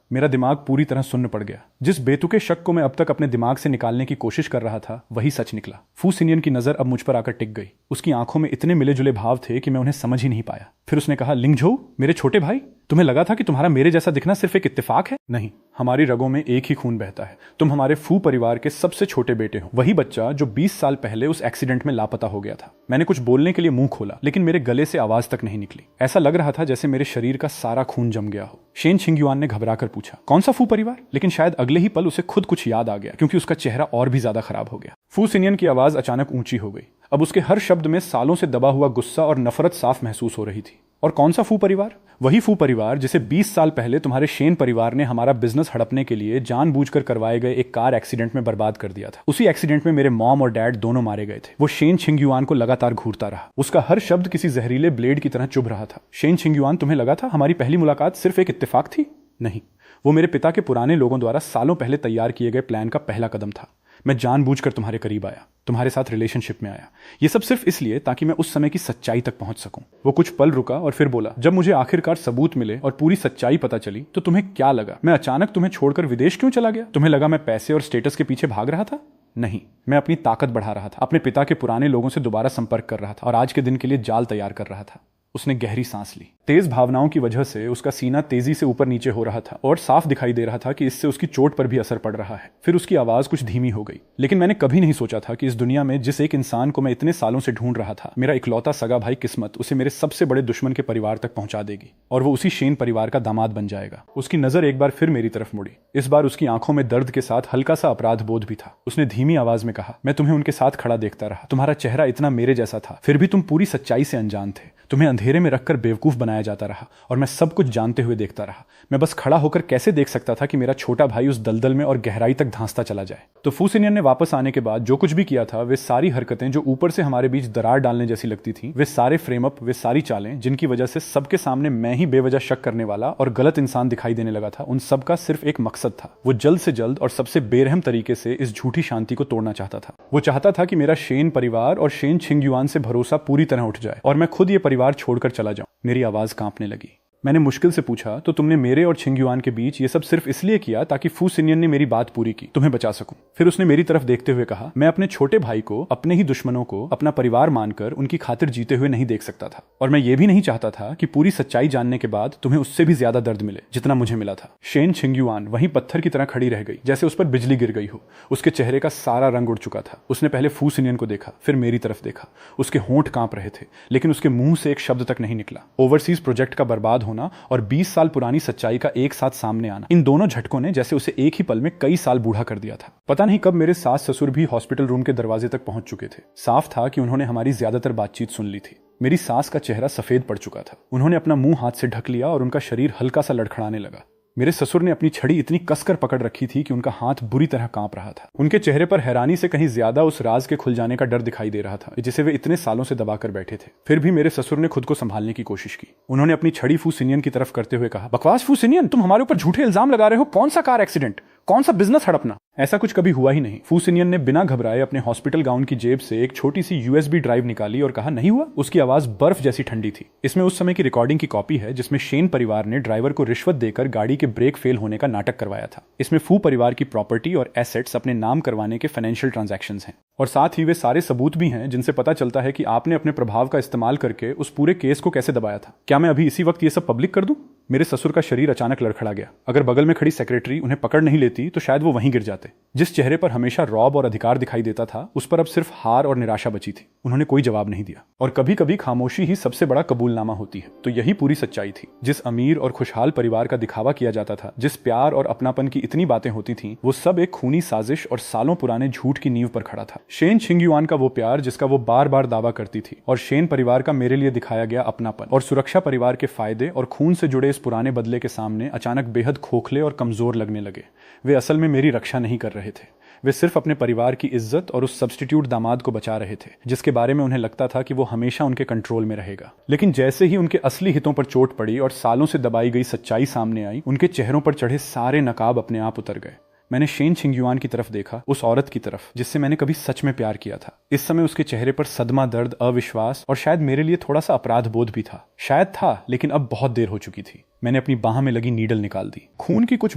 मेरा दिमाग पूरी तरह सुन्न पड़ गया। जिस बेतुके शक को मैं अब तक अपने दिमाग से निकालने की कोशिश कर रहा था वही सच निकला। फू सिनियन की नजर अब मुझ पर आकर टिक गई। उसकी आंखों में इतने मिले जुले भाव थे कि मैं उन्हें समझ ही नहीं पाया। फिर उसने कहा, लिंगझोउ, मेरे छोटे भाई, तुम्हें लगा था कि तुम्हारा मेरे जैसा दिखना सिर्फ एक इत्तेफाक है? नहीं, हमारी रगों में एक ही खून बहता है। तुम हमारे फू परिवार के सबसे छोटे बेटे हो, वही बच्चा जो 20 साल पहले उस एक्सीडेंट में लापता हो गया था। मैंने कुछ बोलने के लिए मुंह खोला, लेकिन मेरे गले से आवाज तक नहीं निकली। ऐसा लग रहा था जैसे मेरे शरीर का सारा खून जम गया हो। शेन छिंग युआन ने घबराकर पूछा, कौन सा फू परिवार? लेकिन शायद अगले ही पल उसे खुद कुछ याद आ गया, क्योंकि उसका चेहरा और भी ज्यादा खराब हो गया। फू सिनियन की आवाज अचानक ऊंची हो गई। अब उसके हर शब्द में सालों से दबा हुआ गुस्सा और नफरत साफ महसूस हो रही थी। और कौन सा फू परिवार? वही फू परिवार जिसे 20 साल पहले तुम्हारे शेन परिवार ने हमारा बिजनेस हड़पने के लिए जानबूझकर करवाए गए एक कार एक्सीडेंट में बर्बाद कर दिया था। उसी एक्सीडेंट में मेरे मॉम और डैड दोनों मारे गए थे। वो शेन छिंग युआन को लगातार घूरता रहा। उसका हर शब्द किसी जहरीले ब्लेड की तरह चुभ रहा था। शेन छिंग युआन, तुम्हें लगा था हमारी पहली मुलाकात सिर्फ एक इत्तेफाक थी? नहीं, वो मेरे पिता के पुराने लोगों द्वारा सालों पहले तैयार किए गए प्लान का पहला कदम था। मैं जानबूझकर तुम्हारे करीब आया, तुम्हारे साथ रिलेशनशिप में आया। ये सब सिर्फ इसलिए ताकि मैं उस समय की सच्चाई तक पहुंच सकूं। वो कुछ पल रुका और फिर बोला, जब मुझे आखिरकार सबूत मिले और पूरी सच्चाई पता चली तो तुम्हें क्या लगा? मैं अचानक तुम्हें छोड़कर विदेश क्यों चला गया? तुम्हें लगा मैं पैसे और स्टेटस के पीछे भाग रहा था? नहीं, मैं अपनी ताकत बढ़ा रहा था, अपने पिता के पुराने लोगों से दोबारा संपर्क कर रहा था और आज के दिन के लिए जाल तैयार कर रहा था। उसने गहरी सांस ली। तेज भावनाओं की वजह से उसका सीना तेजी से ऊपर नीचे हो रहा था और साफ दिखाई दे रहा था कि इससे उसकी चोट पर भी असर पड़ रहा है। फिर उसकी आवाज कुछ धीमी हो गई। लेकिन मैंने कभी नहीं सोचा था कि इस दुनिया में जिस एक इंसान को मैं इतने सालों से ढूंढ रहा था, मेरा इकलौता सगा भाई किस्मत उसे मेरे सबसे बड़े दुश्मन के परिवार तक पहुंचा देगी और वो उसी शेन परिवार का दामाद बन जाएगा। उसकी नजर एक बार फिर मेरी तरफ मुड़ी। इस बार उसकी आंखों में दर्द के साथ हल्का सा अपराध बोध भी था। उसने धीमी आवाज में कहा, मैं तुम्हें उनके साथ खड़ा देखता रहा। तुम्हारा चेहरा इतना मेरे जैसा था, फिर भी तुम पूरी सच्चाई से अनजान थे। तुम्हें अंधेरे में रखकर बेवकूफ बनाया जाता रहा और मैं सब कुछ जानते हुए देखता रहा। मैं बस खड़ा होकर कैसे देख सकता था कि मेरा छोटा भाई उस दलदल में और गहराई तक धांसता चला जाए। तो फू सिनियन ने वापस आने के बाद जो कुछ भी किया था, वे सारी हरकतें जो ऊपर से हमारे बीच दरार डालने जैसी लगती थी, वे सारे फ्रेमअप, वे सारी चालें जिनकी वजह से सबके सामने मैं ही बेवजह शक करने वाला और गलत इंसान दिखाई देने लगा था, उन सब का सिर्फ एक मकसद था। वो जल्द से जल्द और सबसे बेरहम तरीके से इस झूठी शांति को तोड़ना चाहता था। वो चाहता था कि मेरा शेन परिवार और शेन छिंग युआन से भरोसा पूरी तरह उठ जाए और मैं खुद ये परिवार छोड़कर चला जाऊं। मेरी आवाज कांपने लगी। मैंने मुश्किल से पूछा, तो तुमने मेरे और छिंग युआन के बीच ये सब सिर्फ इसलिए किया ताकि फू सिनियन ने मेरी बात पूरी की, तुम्हें बचा सकूं? फिर उसने मेरी तरफ देखते हुए कहा, मैं अपने छोटे भाई को, अपने ही दुश्मनों को अपना परिवार मानकर उनकी खातिर जीते हुए नहीं देख सकता था और मैं ये भी नहीं चाहता था कि पूरी सच्चाई जानने के बाद तुम्हें उससे भी ज्यादा दर्द मिले जितना मुझे मिला था। शेन छिंग युआन वहीं पत्थर की तरह खड़ी रह गई, जैसे उस पर बिजली गिर गई हो। उसके चेहरे का सारा रंग उड़ चुका था। उसने पहले फू सिनियन को देखा, फिर मेरी तरफ देखा। उसके होंठ कांप रहे थे, लेकिन उसके मुंह से एक शब्द तक नहीं निकला। ओवरसीज प्रोजेक्ट का बर्बाद होना और 20 साल पुरानी सच्चाई का एक साथ सामने आना, इन दोनों झटकों ने जैसे उसे एक ही पल में कई साल बूढ़ा कर दिया था। पता नहीं कब मेरे सास ससुर भी हॉस्पिटल रूम के दरवाजे तक पहुंच चुके थे। साफ था कि उन्होंने हमारी ज्यादातर बातचीत सुन ली थी। मेरी सास का चेहरा सफेद पड़ चुका था। उन्होंने अपना मुंह हाथ से ढक लिया और उनका शरीर हल्का सा लड़खड़ाने लगा। मेरे ससुर ने अपनी छड़ी इतनी कसकर पकड़ रखी थी कि उनका हाथ बुरी तरह कांप रहा था। उनके चेहरे पर हैरानी से कहीं ज्यादा उस राज के खुल जाने का डर दिखाई दे रहा था जिसे वे इतने सालों से दबाकर बैठे थे। फिर भी मेरे ससुर ने खुद को संभालने की कोशिश की। उन्होंने अपनी छड़ी फू सिनियन की तरफ करते हुए कहा, बकवास फू सिनियन, तुम हमारे ऊपर झूठे इल्जाम लगा रहे हो। कौन सा कार एक्सीडेंट, कौन सा बिजनेस हड़पना? ऐसा कुछ कभी हुआ ही नहीं। फू सिनियन ने बिना घबराए अपने हॉस्पिटल गाउन की जेब से एक छोटी सी यूएसबी ड्राइव निकाली और कहा, नहीं हुआ। उसकी आवाज बर्फ जैसी ठंडी थी। इसमें उस समय की रिकॉर्डिंग की कॉपी है जिसमें शेन परिवार ने ड्राइवर को रिश्वत देकर गाड़ी के ब्रेक फेल होने का नाटक करवाया था। इसमें फू परिवार की प्रॉपर्टी और एसेट्स अपने नाम करवाने के फाइनेंशियल ट्रांजैक्शंस हैं और साथ ही वे सारे सबूत भी हैं जिनसे पता चलता है कि आपने अपने प्रभाव का इस्तेमाल करके उस पूरे केस को कैसे दबाया था। क्या मैं अभी इसी वक्त ये सब पब्लिक कर दूं? मेरे ससुर का शरीर अचानक लड़खड़ा गया। अगर बगल में खड़ी सेक्रेटरी उन्हें पकड़ नहीं लेती तो शायद वो वहीं गिर जाते। जिस चेहरे पर हमेशा रौब और अधिकार दिखाई देता था, उस पर अब सिर्फ हार और निराशा बची थी। उन्होंने कोई जवाब नहीं दिया। और कभी कभी खामोशी ही सबसे बड़ा कबूलनामा होती है। तो यही पूरी सच्चाई थी। जिस अमीर और खुशहाल परिवार का दिखावा किया जाता था, जिस प्यार और अपनापन की इतनी बातें होती थीं, वो सब एक खूनी साजिश और सालों पुराने झूठ की नींव पर खड़ा था। शेन छिंगयुआन का वो प्यार जिसका वो बार बार दावा करती थी, और शेन परिवार का मेरे लिए दिखाया गया अपनापन और सुरक्षा परिवार के फायदे और खून से जुड़े इस पुराने बदले के सामने अचानक बेहद खोखले और कमजोर लगने लगे। वे असल में मेरी रक्षा नहीं कर रहे थे। वे सिर्फ अपने परिवार की इज्जत और उस सब्स्टिट्यूट दामाद को बचा रहे थे, जिसके बारे में उन्हें लगता था कि वो हमेशा उनके कंट्रोल में रहेगा। लेकिन जैसे ही उनके असली हितों पर चोट पड़ी और सालों से दबाई गई सच्चाई सामने आई, उनके चेहरों पर चढ़े सारे नकाब अपने आप उतर गए। मैंने शेन छिंगयुआन की तरफ देखा, उस औरत की तरफ जिससे मैंने कभी सच में प्यार किया था। इस समय उसके चेहरे पर सदमा, दर्द, अविश्वास और शायद मेरे लिए थोड़ा सा अपराध बोध भी था। शायद था, लेकिन अब बहुत देर हो चुकी थी। मैंने अपनी बाह में लगी नीडल निकाल दी। खून की कुछ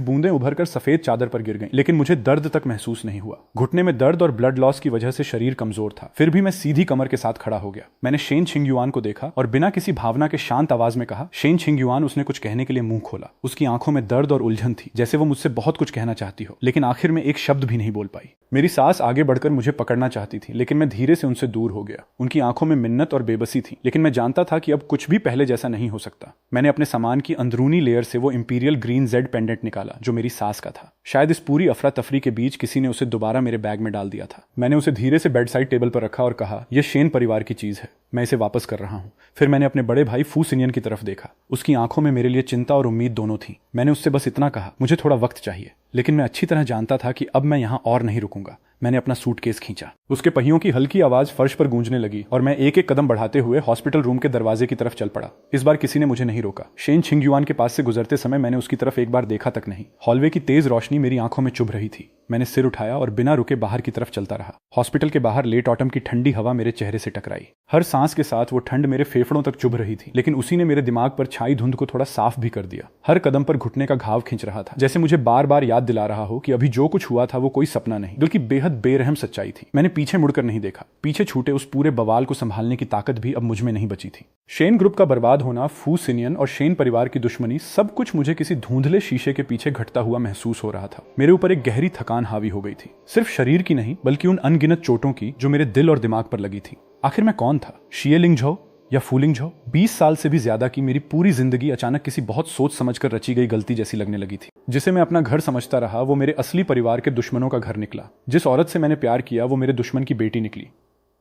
बूंदें उभरकर सफेद चादर पर गिर गईं, लेकिन मुझे दर्द तक महसूस नहीं हुआ। घुटने में दर्द और ब्लड लॉस की वजह से शरीर कमजोर था। फिर भी मैं सीधी कमर के साथ खड़ा हो गया। मैंने शेन छिंगयुआन को देखा और बिना किसी भावना के शांत आवाज में कहा, शेन छिंगयुआन। उसने कुछ कहने के लिए मुंह खोला। उसकी आंखों में दर्द और उलझन थी, जैसे वो मुझसे बहुत कुछ कहना चाहती हो, लेकिन आखिर में एक शब्द भी नहीं बोल पाई। मेरी सास आगे बढ़कर मुझे पकड़ना चाहती थी, लेकिन मैं धीरे से उनसे दूर हो गया। उनकी आंखों में मिन्नत और बेबसी थी, लेकिन मैं जानता था कि अब कुछ भी पहले जैसा नहीं हो सकता। मैंने अपने सामान की अंदरूनी लेयर से वो इंपीरियल ग्रीन जेड पेंडेंट निकाला, जो मेरी सास का था। शायद इस पूरी अफरा तफरी के बीच किसी ने उसे दोबारा मेरे बैग में डाल दिया था। मैंने उसे धीरे से बेड साइड टेबल पर रखा और कहा, यह शेन परिवार की चीज है, मैं इसे वापस कर रहा हूं। फिर मैंने अपने बड़े भाई फू सिनियन की तरफ देखा। उसकी आंखों में मेरे लिए चिंता और उम्मीद दोनों थी। मैंने उससे बस इतना कहा, मुझे थोड़ा वक्त चाहिए। लेकिन मैं अच्छी तरह जानता था कि अब मैं यहां और नहीं रुकूंगा। मैंने अपना सूटकेस खींचा। उसके पहियों की हल्की आवाज फर्श पर गूंजने लगी और मैं एक एक कदम बढ़ाते हुए हॉस्पिटल रूम के दरवाजे की तरफ चल पड़ा। इस बार किसी ने मुझे नहीं रोका। शेन छिंगयुआन के पास से गुजरते समय मैंने उसकी तरफ एक बार देखा तक नहीं। हॉलवे की तेज रोशनी मेरी आंखों में चुभ रही थी। मैंने सिर उठाया और बिना रुके बाहर की तरफ चलता रहा। हॉस्पिटल के बाहर लेट ऑटम की ठंडी हवा मेरे चेहरे से टकराई। हर सांस के साथ वो ठंड मेरे फेफड़ों तक चुभ रही थी, लेकिन उसी ने मेरे दिमाग पर छाई धुंध को थोड़ा साफ भी कर दिया। हर कदम पर घुटने का घाव खिंच रहा था, जैसे मुझे बार बार याद दिला रहा हो कि अभी जो कुछ हुआ था वो कोई सपना नहीं, बल्कि बेहद बेरहम सच्चाई थी। मैंने पीछे मुड़कर नहीं देखा। पीछे छूटे उस पूरे बवाल को संभालने की ताकत भी अब मुझ में नहीं बची थी। शेन ग्रुप का बर्बाद होना, फू सिनियन और शेन परिवार की दुश्मनी, सब कुछ मुझे किसी धुंधले शीशे के पीछे घटता हुआ महसूस हो रहा था। मेरे ऊपर एक गहरी थकान हावी हो गई थी, सिर्फ शरीर की नहीं बल्कि उन अनगिनत चोटों की जो मेरे दिल और दिमाग पर लगी थी। आखिर मैं कौन था, शिए लिंगझो या फू लिंगझो? 20 साल से भी ज्यादा की मेरी पूरी जिंदगी अचानक किसी बहुत सोच समझकर रची गई गलती जैसी लगने लगी थी। जिसे मैं अपना घर समझता रहा, वो मेरे असली परिवार के दुश्मनों का घर निकला। जिस औरत से मैंने प्यार किया, वो मेरे दुश्मन की बेटी निकली।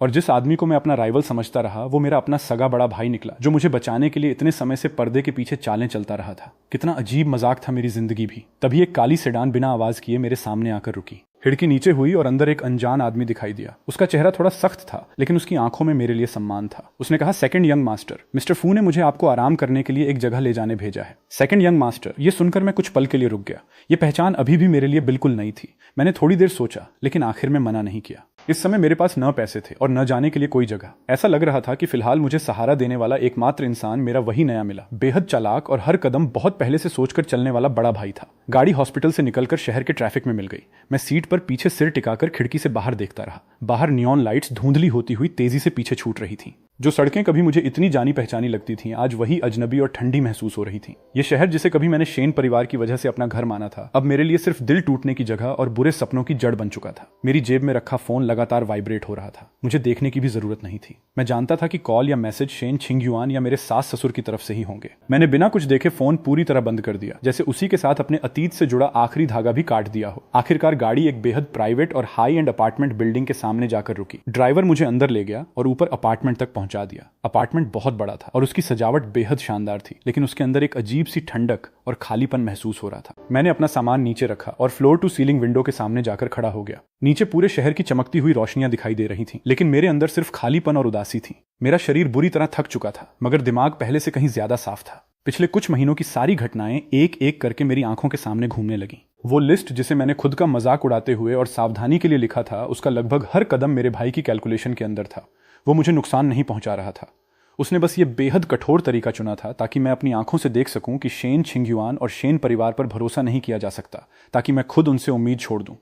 और जिस आदमी को मैं अपना राइवल समझता रहा, वो मेरा अपना सगा बड़ा भाई निकला, जो मुझे बचाने के लिए इतने समय से पर्दे के पीछे चालें चलता रहा था। कितना अजीब मजाक था मेरी जिंदगी भी। तभी एक काली सेडान बिना आवाज किए मेरे सामने आकर रुकी। खिड़की नीचे हुई और अंदर एक अनजान आदमी दिखाई दिया। उसका चेहरा थोड़ा सख्त था, लेकिन उसकी आंखों में मेरे लिए सम्मान था। उसने कहा, सेकंड यंग मास्टर, मिस्टर फू ने मुझे आपको आराम करने के लिए एक जगह ले जाने भेजा है। सेकंड यंग मास्टर, ये सुनकर मैं कुछ पल के लिए रुक गया। ये पहचान अभी भी मेरे लिए बिल्कुल नई थी। मैंने थोड़ी देर सोचा, लेकिन आखिर में मना नहीं किया। इस समय मेरे पास न पैसे थे और न जाने के लिए कोई जगह। ऐसा लग रहा था कि फिलहाल मुझे सहारा देने वाला एकमात्र इंसान मेरा वही नया मिला, बेहद चालाक और हर कदम बहुत पहले से सोचकर चलने वाला बड़ा भाई था। गाड़ी हॉस्पिटल से निकलकर शहर के ट्रैफिक में मिल गई। मैं सीट पर पीछे सिर टिकाकर खिड़की से बाहर देखता रहा। बाहर नियॉन लाइट्स धुंधली होती हुई तेजी से पीछे छूट रही थी। जो सड़कें कभी मुझे इतनी जानी पहचानी लगती थीं, आज वही अजनबी और ठंडी महसूस हो रही थी। ये शहर जिसे कभी मैंने शेन परिवार की वजह से अपना घर माना था, अब मेरे लिए सिर्फ दिल टूटने की जगह और बुरे सपनों की जड़ बन चुका था। मेरी जेब में रखा फोन लगातार वाइब्रेट हो रहा था। मुझे देखने की भी जरूरत नहीं थी। मैं जानता था कि कॉल या मैसेज शेन छिंगयुआन या मेरे सास ससुर की तरफ से ही होंगे। मैंने बिना कुछ देखे फोन पूरी तरह बंद कर दिया, जैसे उसी के साथ अपने अतीत से जुड़ा आखिरी धागा भी काट दिया हो। आखिरकार गाड़ी एक बेहद प्राइवेट और हाई एंड अपार्टमेंट बिल्डिंग के सामने जाकर रुकी। ड्राइवर मुझे अंदर ले गया और ऊपर अपार्टमेंट तक पहुंचा दिया। अपार्टमेंट बहुत बड़ा था और उसकी सजावट बेहद शानदार थी, लेकिन उसके अंदर एक अजीब सी ठंडक और खालीपन महसूस हो रहा था। मैंने अपना सामान नीचे रखा और फ्लोर टू सीलिंग विंडो के सामने जाकर खड़ा हो गया। नीचे पूरे शहर की चमकती हुई रोशनियां दिखाई दे रही थीं, लेकिन मेरे अंदर सिर्फ खालीपन और उदासी थी। मेरा शरीर बुरी तरह थक चुका था, मगर दिमाग पहले से कहीं ज्यादा साफ था। पिछले कुछ महीनों की सारी घटनाएं एक एक करके मेरी आंखों के सामने घूमने लगीं। वो लिस्ट जिसे मैंने खुद का मजाक उड़ाते हुए और सावधानी के लिए लिखा था, उसका लगभग हर कदम मेरे भाई की कैलकुलेशन के अंदर था। वो मुझे नुकसान नहीं पहुंचा रहा था। उसने बस ये बेहद कठोर तरीका चुना था ताकि मैं अपनी आंखों से देख सकूं कि शेन छिंगयुआन और शेन परिवार पर भरोसा नहीं किया जा सकता, ताकि मैं खुद उनसे उम्मीद छोड़ दूं।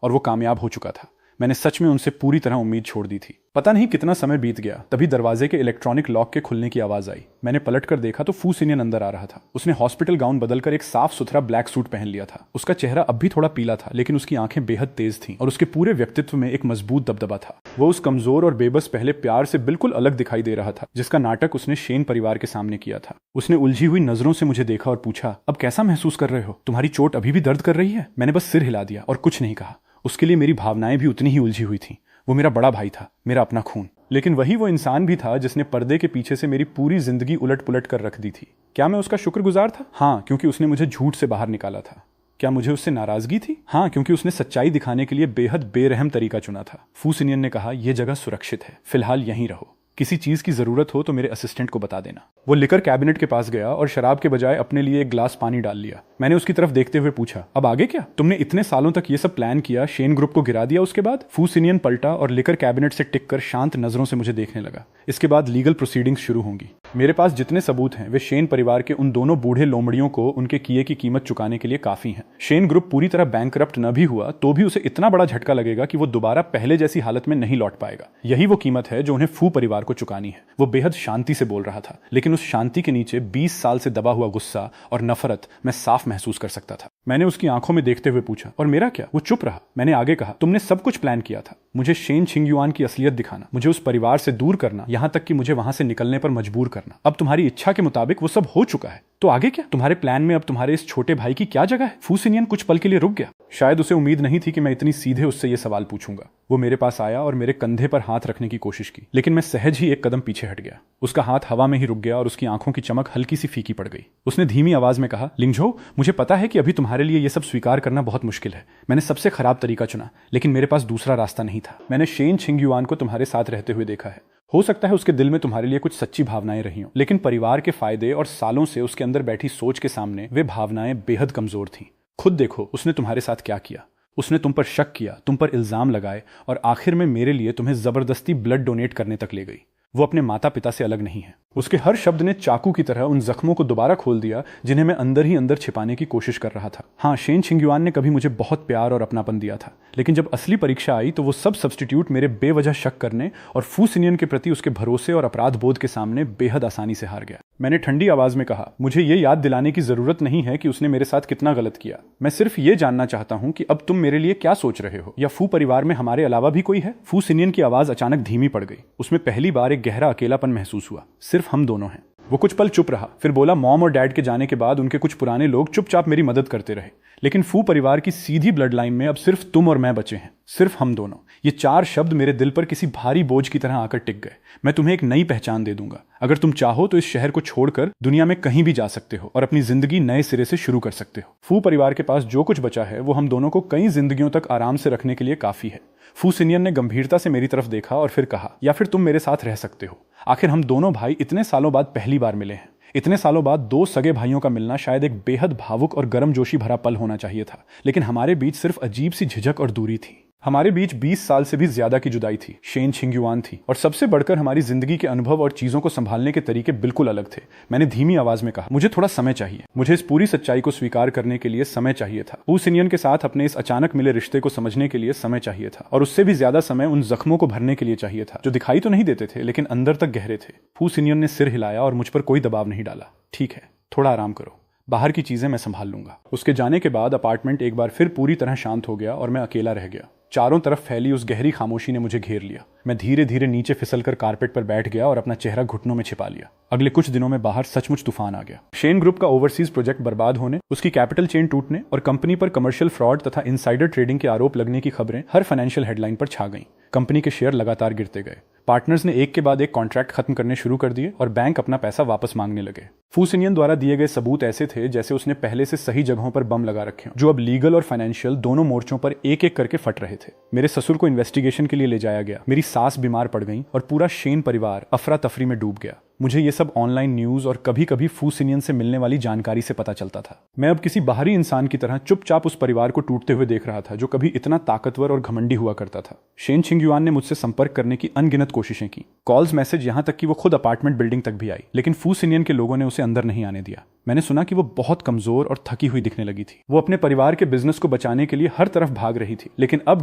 और वो कामयाब हो चुका था। मैंने सच में उनसे पूरी तरह उम्मीद छोड़ दी थी। पता नहीं कितना समय बीत गया, तभी दरवाजे के इलेक्ट्रॉनिक लॉक के खुलने की आवाज आई। मैंने पलटकर देखा तो फू सिनियन अंदर आ रहा था। उसने हॉस्पिटल गाउन बदलकर एक साफ सुथरा ब्लैक सूट पहन लिया था। उसका चेहरा अब भी थोड़ा पीला था, लेकिन उसकी आंखें बेहद तेज थीं और उसके पूरे व्यक्तित्व में एक मजबूत दबदबा था। वो उस कमजोर और बेबस पहले प्यार से बिल्कुल अलग दिखाई दे रहा था, जिसका नाटक उसने शेन परिवार के सामने किया था। उसने उलझी हुई नजरों से मुझे देखा और पूछा, अब कैसा महसूस कर रहे हो? तुम्हारी चोट अभी भी दर्द कर रही है? मैंने बस सिर हिला दिया और कुछ नहीं कहा। उसके लिए मेरी भावनाएं भी उतनी ही उलझी हुई थीं। वो मेरा बड़ा भाई था, मेरा अपना खून, लेकिन वही वो इंसान भी था जिसने पर्दे के पीछे से मेरी पूरी जिंदगी उलट पुलट कर रख दी थी। क्या मैं उसका शुक्रगुजार था? हाँ, क्योंकि उसने मुझे झूठ से बाहर निकाला था। क्या मुझे उससे नाराजगी थी? हाँ, क्योंकि उसने सच्चाई दिखाने के लिए बेहद बेरहम तरीका चुना था। फू सिनियन ने कहा, यह जगह सुरक्षित है, फिलहाल यहीं रहो। किसी चीज की जरूरत हो तो मेरे असिस्टेंट को बता देना। वो लिकर कैबिनेट के पास गया और शराब के बजाय अपने लिए एक ग्लास पानी डाल लिया। मैंने उसकी तरफ देखते हुए पूछा, अब आगे क्या? तुमने इतने सालों तक ये सब प्लान किया, शेन ग्रुप को गिरा दिया, उसके बाद? फू सिनियन पलटा और लिकर कैबिनेट से टिककर शांत नजरों से मुझे देखने लगा। इसके बाद लीगल प्रोसीडिंग्स शुरू होंगी। मेरे पास जितने सबूत हैं वे शेन परिवार के उन दोनों बूढ़े लोमड़ियों को उनके किए की कीमत चुकाने के लिए काफी हैं। शेन ग्रुप पूरी तरह बैंकरप्ट न भी हुआ तो भी उसे इतना बड़ा झटका लगेगा कि वो दोबारा पहले जैसी हालत में नहीं लौट पाएगा। यही वो कीमत है जो उन्हें फू परिवार को चुकानी है। वो बेहद शांति से बोल रहा था, लेकिन उस शांति के नीचे 20 साल से दबा हुआ गुस्सा और नफरत मैं साफ महसूस कर सकता था। मैंने उसकी आंखों में देखते हुए पूछा, और मेरा क्या? वो चुप रहा। मैंने आगे कहा, तुमने सब कुछ प्लान किया था, मुझे शेन छिंगयुआन की असलियत दिखाना, मुझे उस परिवार से दूर करना, यहां तक कि मुझे वहां से निकलने पर मजबूर करना। अब तुम्हारी इच्छा के मुताबिक वो सब हो चुका है, तो आगे क्या? तुम्हारे प्लान में अब तुम्हारे इस छोटे भाई की क्या जगह है? फू सिनियन कुछ पल के लिए रुक गया। शायद उसे उम्मीद नहीं थी कि मैं इतनी सीधे उससे ये सवाल पूछूंगा। वो मेरे पास आया और मेरे कंधे पर हाथ रखने की कोशिश की, लेकिन मैं सहज ही एक कदम पीछे हट गया। उसका हाथ हवा में ही रुक गया और उसकी आंखों की चमक हल्की सी फीकी पड़ गई। उसने धीमी आवाज में कहा, लिंगझो, मुझे पता है कि अभी तुम्हारे लिए ये सब स्वीकार करना बहुत मुश्किल है। मैंने सबसे खराब तरीका चुना, लेकिन मेरे पास दूसरा रास्ता नहीं था। मैंने शेन छिंगयुआन को तुम्हारे साथ रहते हुए देखा है। हो सकता है उसके दिल में तुम्हारे लिए कुछ सच्ची भावनाएं रही हों, लेकिन परिवार के फायदे और सालों से उसके अंदर बैठी सोच के सामने वे भावनाएं बेहद कमजोर थीं। खुद देखो उसने तुम्हारे साथ क्या किया। उसने तुम पर शक किया, तुम पर इल्जाम लगाए और आखिर में मेरे लिए तुम्हें जबरदस्ती ब्लड डोनेट करने तक ले गई। वो अपने माता पिता से अलग नहीं है। उसके हर शब्द ने चाकू की तरह उन जख्मों को दोबारा खोल दिया जिन्हें मैं अंदर ही अंदर छिपाने की कोशिश कर रहा था। हाँ, शेन छिंगयुआन ने कभी मुझे बहुत प्यार और अपनापन दिया था, लेकिन जब असली परीक्षा आई तो वो सब सब्स्टिट्यूट मेरे बेवजह शक करने और फू सिनियन के प्रति उसके भरोसे और अपराध बोध के सामने बेहद आसानी से हार गया। मैंने ठंडी आवाज में कहा, मुझे ये याद दिलाने की जरूरत नहीं है कि उसने मेरे साथ कितना गलत किया। मैं सिर्फ ये जानना चाहता हूं कि अब तुम मेरे लिए क्या सोच रहे हो, या फू परिवार में हमारे अलावा भी कोई है? फू सिनियन की आवाज अचानक धीमी पड़ गई। उसमें पहली बार एक गहरा अकेलापन महसूस हुआ। सिर्फ हम दोनों हैं। वो कुछ पल चुप रहा, फिर बोला, मॉम और डैड के जाने के बाद उनके कुछ पुराने लोग चुपचाप मेरी मदद करते रहे, लेकिन फू परिवार की सीधी ब्लड लाइन में अब सिर्फ तुम और मैं बचे हैं, सिर्फ हम दोनों। ये 4 शब्द मेरे दिल पर किसी भारी बोझ की तरह आकर टिक गए। मैं तुम्हें एक नई पहचान दे दूंगा। अगर तुम चाहो तो इस शहर को छोड़कर दुनिया में कहीं भी जा सकते हो और अपनी जिंदगी नए सिरे से शुरू कर सकते हो। फू परिवार के पास जो कुछ बचा है वो हम दोनों को कई जिंदगियों तक आराम से रखने के लिए काफी है। फू सिनियन ने गंभीरता से मेरी तरफ देखा और फिर कहा, या फिर तुम मेरे साथ रह सकते हो। आखिर हम दोनों भाई इतने सालों बाद पहली बार मिले हैं। इतने सालों बाद 2 सगे भाइयों का मिलना शायद एक बेहद भावुक और गर्मजोशी भरा पल होना चाहिए था, लेकिन हमारे बीच सिर्फ अजीब सी झिझक और दूरी थी। हमारे बीच 20 साल से भी ज्यादा की जुदाई थी। शेन छिंगयुआन थी, और सबसे बढ़कर हमारी जिंदगी के अनुभव और चीजों को संभालने के तरीके बिल्कुल अलग थे। मैंने धीमी आवाज में कहा, मुझे थोड़ा समय चाहिए। मुझे इस पूरी सच्चाई को स्वीकार करने के लिए समय चाहिए था। फू सिनियन के साथ अपने इस अचानक मिले रिश्ते को समझने के लिए समय चाहिए था, और उससे भी ज्यादा समय उन जख्मों को भरने के लिए चाहिए था जो दिखाई तो नहीं देते थे लेकिन अंदर तक गहरे थे। फू सिनियन ने सिर हिलाया और मुझ पर कोई दबाव नहीं डाला। ठीक है, थोड़ा आराम करो, बाहर की चीजें मैं संभाल लूंगा। उसके जाने के बाद अपार्टमेंट एक बार फिर पूरी तरह शांत हो गया और मैं अकेला रह गया। चारों तरफ फैली उस गहरी खामोशी ने मुझे घेर लिया। मैं धीरे धीरे नीचे फिसलकर कारपेट पर बैठ गया और अपना चेहरा घुटनों में छिपा लिया। अगले कुछ दिनों में बाहर सचमुच तूफान आ गया। शेन ग्रुप का ओवरसीज प्रोजेक्ट बर्बाद होने, उसकी कैपिटल चेन टूटने और कंपनी पर कमर्शियल फ्रॉड तथा इनसाइडर ट्रेडिंग के आरोप लगने की खबरें हर फाइनेंशियल हेडलाइन पर छा गईं। कंपनी के शेयर लगातार गिरते गए। पार्टनर्स ने एक के बाद एक कॉन्ट्रैक्ट खत्म करने शुरू कर दिए और बैंक अपना पैसा वापस मांगने लगे। फू सिनियन द्वारा दिए गए सबूत ऐसे थे जैसे उसने पहले से सही जगहों पर बम लगा रखे हों, जो अब लीगल और फाइनेंशियल दोनों मोर्चों पर एक एक करके फट रहे थे। मेरे ससुर को इन्वेस्टिगेशन के लिए ले जाया गया। मेरी सास बीमार पड़ गई और पूरा शेन परिवार अफरा तफरी में डूब गया। मुझे ये सब ऑनलाइन न्यूज़ और कभी कभी फू सिनियन से मिलने वाली जानकारी से पता चलता था। मैं अब किसी बाहरी इंसान की तरह चुपचाप उस परिवार को टूटते हुए देख रहा था जो कभी इतना ताकतवर और घमंडी हुआ करता था। शेन छिंगयुआन ने मुझसे संपर्क करने की अनगिनत कोशिशें की, कॉल्स, मैसेज, यहाँ तक कि वो खुद अपार्टमेंट बिल्डिंग तक भी आई, लेकिन फू सिनियन के लोगों ने उसे अंदर नहीं आने दिया। मैंने सुना कि वो बहुत कमजोर और थकी हुई दिखने लगी थी। वो अपने परिवार के बिजनेस को बचाने के लिए हर तरफ भाग रही थी, लेकिन अब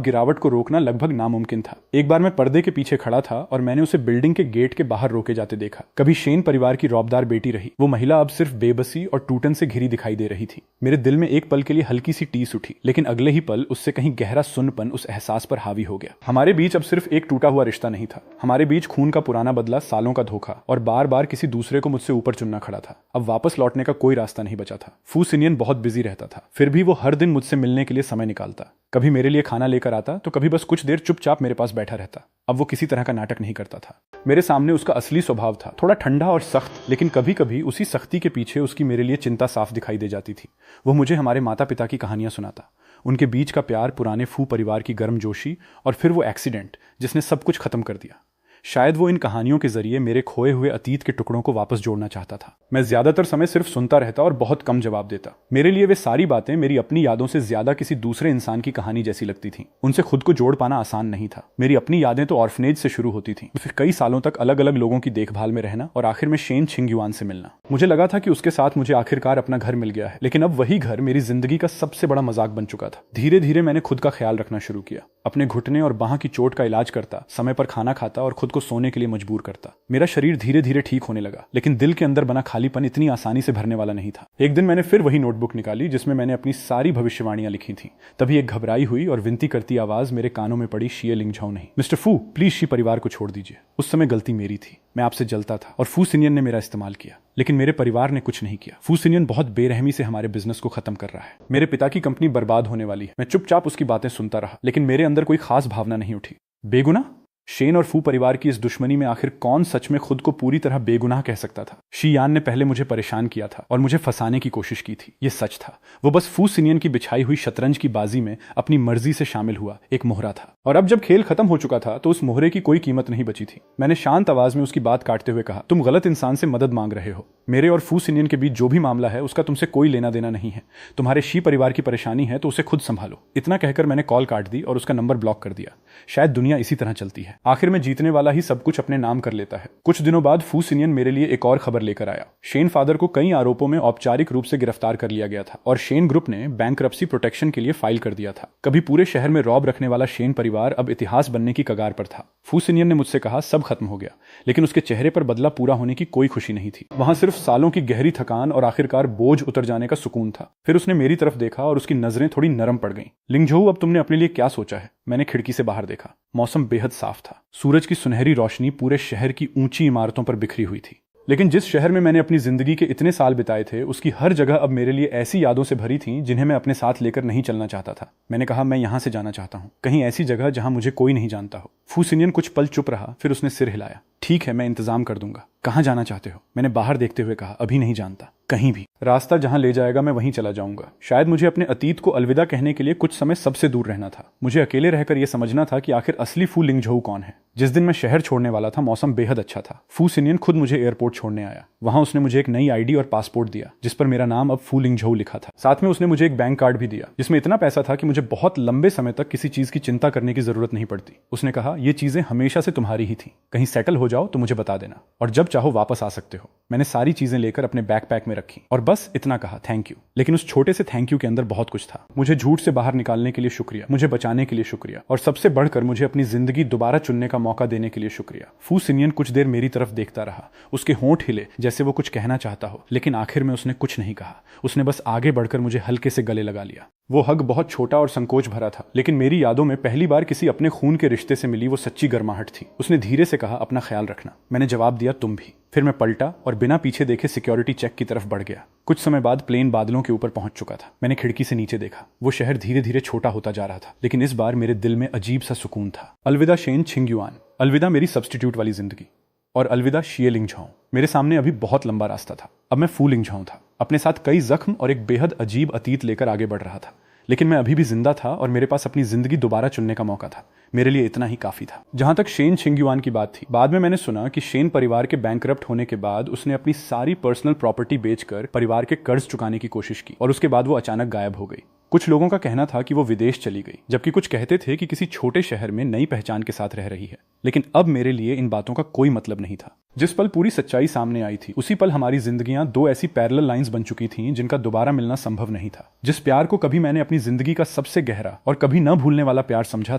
गिरावट को रोकना लगभग नामुमकिन था। एक बार मैं पर्दे के पीछे खड़ा था और मैंने उसे बिल्डिंग के गेट के बाहर रोके जाते देखा। कभी शेन परिवार की रौबदार बेटी रही, वो महिला अब सिर्फ बेबसी और टूटन से घिरी दिखाई दे रही थी। मेरे दिल में एक पल के लिए हल्की सी टीस उठी, लेकिन अगले ही पल उससे कहीं गहरा सुन्नपन उस एहसास पर हावी हो गया। हमारे बीच अब सिर्फ एक टूटा हुआ रिश्ता नहीं था, हमारे बीच खून का पुराना बदला, सालों का धोखा और बार बार किसी दूसरे को मुझसे ऊपर चुनना खड़ा था। अब वापस लौटने का कोई रास्ता नहीं बचा था। फू सिनियन बहुत बिजी रहता था, फिर भी वो हर दिन मुझसे मिलने के लिए समय निकालता। कभी मेरे लिए खाना लेकर आता तो कभी बस कुछ देर चुपचाप मेरे पास बैठा रहता। अब वो किसी तरह का नाटक नहीं करता था। मेरे सामने उसका असली स्वभाव था, थोड़ा ठंडा और सख्त, लेकिन कभी कभी उसी सख्ती के पीछे उसकी मेरे लिए चिंता साफ दिखाई दे जाती थी। वो मुझे हमारे माता पिता की कहानियां सुनाता, उनके बीच का प्यार, पुराने फू परिवार की गर्मजोशी और फिर वो एक्सीडेंट जिसने सब कुछ खत्म कर दिया। शायद वो इन कहानियों के जरिए मेरे खोए हुए अतीत के टुकड़ों को वापस जोड़ना चाहता था। मैं ज्यादातर समय सिर्फ सुनता रहता और बहुत कम जवाब देता। मेरे लिए वे सारी बातें मेरी अपनी यादों से ज्यादा किसी दूसरे इंसान की कहानी जैसी लगती थीं। उनसे खुद को जोड़ पाना आसान नहीं था। मेरी अपनी यादें तो ऑर्फनेज से शुरू होती थीं, फिर कई सालों तक अलग अलग लोगों की देखभाल में रहना और आखिर में शेन छिंगयुआन से मिलना। मुझे लगा था कि उसके साथ मुझे आखिरकार अपना घर मिल गया है, लेकिन अब वही घर मेरी जिंदगी का सबसे बड़ा मजाक बन चुका था। धीरे धीरे मैंने खुद का ख्याल रखना शुरू किया, अपने घुटने और बाह की चोट का इलाज करता, समय पर खाना खाता और खुद को सोने के लिए मजबूर करता। मेरा शरीर धीरे धीरे ठीक होने लगा, लेकिन दिल के अंदर बना खालीपन इतनी आसानी से भरने वाला नहीं था। एक दिन मैंने फिर वही नोटबुक निकाली जिसमें मैंने अपनी सारी भविष्यवाणियां लिखी थी। तभी एक घबराई हुई और विनती करती आवाज मेरे कानों में पड़ी। शिये लिंगझाओ नहीं, मिस्टर फू, प्लीज शी परिवार को छोड़ दीजिए। उस समय गलती मेरी थी, मैं आपसे जलता था और फू सिनियन ने मेरा इस्तेमाल किया, लेकिन मेरे परिवार ने कुछ नहीं किया। फू सिनियन बहुत बेरहमी से हमारे बिजनेस को खत्म कर रहा है। मेरे पिता की कंपनी बर्बाद होने वाली है। मैं चुपचाप उसकी बातें सुनता रहा, लेकिन मेरे अंदर कोई खास भावना नहीं उठी। बेगुनाह? शेन और फू परिवार की इस दुश्मनी में आखिर कौन सच में खुद को पूरी तरह बेगुनाह कह सकता था? शी यान ने पहले मुझे परेशान किया था और मुझे फंसाने की कोशिश की थी। ये सच था, वो बस फू सिनियन की बिछाई हुई शतरंज की बाजी में अपनी मर्जी से शामिल हुआ एक मोहरा था। और अब जब खेल खत्म हो चुका था तो उस मोहरे की कोई कीमत नहीं बची थी। मैंने शांत आवाज में उसकी बात काटते हुए कहा, तुम गलत इंसान से मदद मांग रहे हो। मेरे और फू सिनियन के बीच जो भी मामला है उसका तुमसे कोई लेना देना नहीं है। तुम्हारे शी परिवार की परेशानी है तो उसे खुद संभालो। इतना कहकर मैंने कॉल काट दी और उसका नंबर ब्लॉक कर दिया। शायद दुनिया इसी तरह चलती है, आखिर में जीतने वाला ही सब कुछ अपने नाम कर लेता है। कुछ दिनों बाद फू सिनियन मेरे लिए एक और खबर लेकर आया। शेन फादर को कई आरोपों में औपचारिक रूप से गिरफ्तार कर लिया गया था और शेन ग्रुप ने बैंकरप्सी प्रोटेक्शन के लिए फाइल कर दिया था। कभी पूरे शहर में रौब रखने वाला शेन परिवार अब इतिहास बनने की कगार पर था। फू सिनियन ने मुझसे कहा सब खत्म हो गया, लेकिन उसके चेहरे पर बदला पूरा होने की कोई खुशी नहीं थी। वहां सिर्फ सालों की गहरी थकान और आखिरकार बोझ उतर जाने का सुकून था। फिर उसने मेरी तरफ देखा और उसकी नजरें थोड़ी नरम पड़ गईं। लिंगझोउ, अब तुमने अपने लिए क्या सोचा है? मैंने खिड़की से बाहर देखा। मौसम बेहद साफ था। सूरज की सुनहरी रोशनी पूरे शहर की ऊंची इमारतों पर बिखरी हुई थी। लेकिन जिस शहर में मैंने अपनी जिंदगी के इतने साल बिताए थे उसकी हर जगह अब मेरे लिए ऐसी यादों से भरी थी जिन्हें मैं अपने साथ लेकर नहीं चलना चाहता था। मैंने कहा, मैं यहां से जाना चाहता हूं, कहीं ऐसी जगह जहां मुझे कोई नहीं जानता हो। फू सिनियन कुछ पल चुप रहा, फिर उसने सिर हिलाया। ठीक है, मैं इंतजाम कर दूंगा। कहां जाना चाहते हो? मैंने बाहर देखते हुए कहा, अभी नहीं जानता, कहीं भी। रास्ता जहां ले जाएगा मैं वहीं चला जाऊंगा। शायद मुझे अपने अतीत को अलविदा कहने के लिए कुछ समय सबसे दूर रहना था। मुझे अकेले रहकर यह समझना था कि आखिर असली फू लिंगझोउ कौन है। जिस दिन मैं शहर छोड़ने वाला था मौसम बेहद अच्छा था। फू सिनियन खुद मुझे एयरपोर्ट छोड़ने आया। वहां उसने मुझे एक नई आईडी और पासपोर्ट दिया जिस पर मेरा नाम अब फू लिंगझोउ लिखा था। साथ में उसने मुझे एक बैंक कार्ड भी दिया जिसमें इतना पैसा था कि मुझे बहुत लंबे समय तक किसी चीज की चिंता करने की जरूरत नहीं पड़ती। उसने कहा, ये चीजें हमेशा से तुम्हारी ही थी, कहीं सेटल हो जाओ तो मुझे बता देना और जब चाहो वापस आ सकते हो। मैंने सारी चीजें लेकर अपने बैकपैक में रखी और बस इतना कहा, थैंक यू। लेकिन उस छोटे से थैंक यू के अंदर बहुत कुछ था। मुझे झूठ से बाहर निकालने के लिए शुक्रिया, मुझे बचाने के लिए शुक्रिया और सबसे बढ़कर मुझे अपनी जिंदगी दोबारा चुनने का मौका देने के लिए शुक्रिया। फू सिनियन कुछ देर मेरी तरफ देखता रहा। उसके होंठ हिले जैसे वो कुछ कहना चाहता हो, लेकिन आखिर में उसने कुछ नहीं कहा। उसने बस आगे बढ़कर मुझे हल्के से गले लगा लिया। वो हग बहुत छोटा और संकोच भरा था, लेकिन मेरी यादों में पहली बार किसी अपने खून के रिश्ते से मिली वो सच्ची गर्माहट थी। उसने धीरे से कहा, अपना ख्याल रखना। मैंने जवाब दिया, तुम भी। फिर मैं पलटा और बिना पीछे देखे सिक्योरिटी चेक की तरफ बढ़ गया। कुछ समय बाद प्लेन बादलों के ऊपर पहुंच चुका था। मैंने खिड़की से नीचे देखा। वो शहर धीरे धीरे छोटा होता जा रहा था, लेकिन इस बार मेरे दिल में अजीब सा सुकून था। अलविदा शेन छिंगयुआन, अलविदा मेरी सब्स्टिट्यूट वाली जिंदगी, और अलविदा शिये लिंगझाओ। मेरे सामने अभी बहुत लंबा रास्ता था। अब मैं फू लिंगझाओ था, अपने साथ कई जख्म और एक बेहद अजीब अतीत लेकर आगे बढ़ रहा था। लेकिन मैं अभी भी जिंदा था और मेरे पास अपनी जिंदगी दोबारा चुनने का मौका था। मेरे लिए इतना ही काफी था। जहां तक शेन छिंगयुआन की बात थी, बाद में मैंने सुना कि शेन परिवार के बैंकरप्ट होने के बाद उसने अपनी सारी पर्सनल प्रॉपर्टी बेचकर परिवार के कर्ज चुकाने की कोशिश की और उसके बाद वो अचानक गायब हो गई। कुछ लोगों का कहना था कि वो विदेश चली गई, जबकि कुछ कहते थे कि किसी छोटे शहर में नई पहचान के साथ रह रही है। लेकिन अब मेरे लिए इन बातों का कोई मतलब नहीं था। जिस पल पूरी सच्चाई सामने आई थी, उसी पल हमारी जिंदगियां दो ऐसी पैरेलल लाइंस बन चुकी थीं जिनका दोबारा मिलना संभव नहीं था। जिस प्यार को कभी मैंने अपनी जिंदगी का सबसे गहरा और कभी न भूलने वाला प्यार समझा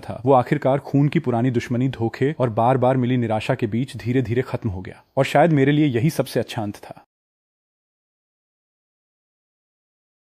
था, वो आखिरकार खून की पुरानी दुश्मनी, धोखे और बार बार मिली निराशा के बीच धीरे धीरे खत्म हो गया। और शायद मेरे लिए यही सबसे अच्छा अंत था।